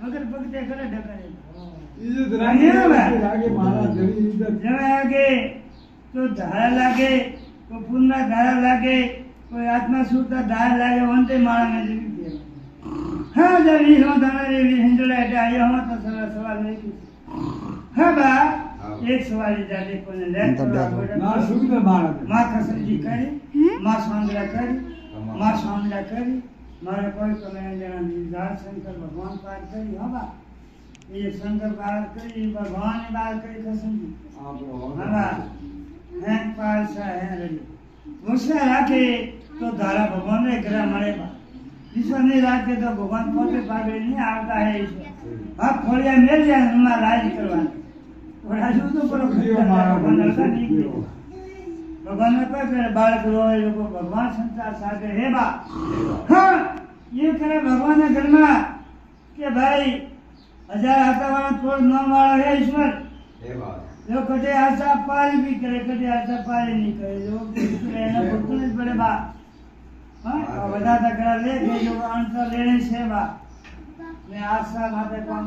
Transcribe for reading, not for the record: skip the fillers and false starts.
વગર ભક્તે કરે ઢકરે इज्जत रागे रागे महाराज जरी इज्जत जब आगे तो धारा लागे तो पुन्ना धारा लागे कोई आत्मा सूता धारा लागे वंते मारा में जीवी दे हाँ जब ये हो दाना रे हिंदुला एटा आयो हो तो सवाल नहीं की हाँ बा एक सवाल जाते कोने ले ना सुविधा महाराज मां कसमजी करी मां सांगला करी मां सांगला करी मारे कोई कमे जना निदान शंकर भगवान पार करी हाँ बा ये शंकर पार करी भगवान ने पार करी कसमजी हाँ बा हैं पार सा है रेडी मुझसे राखे तो धारा भगवान ने ग्रह मरे बा ईश्वर नहीं राखे तो भगवान पोते पावे नहीं आता है ईश्वर आप खोलिया मिल जाए हमारा राज करवाने और राजू तो पर भगवान ऐसा नहीं किया भगवान ने कहा बालक रोए लोगों भगवान संसार साथे है बा हाँ ये करे भगवान ने घर में कि भाई 1000 हाथा वाला थोड़ न वाला है ईश्वर जो कटे आशा पारी भी करे कटे आशा पारी नहीं करे जो रहना भक्तों ने बड़े बा हाँ बता करा ले के जो आंसर लेने से बा मैं आशा माते काम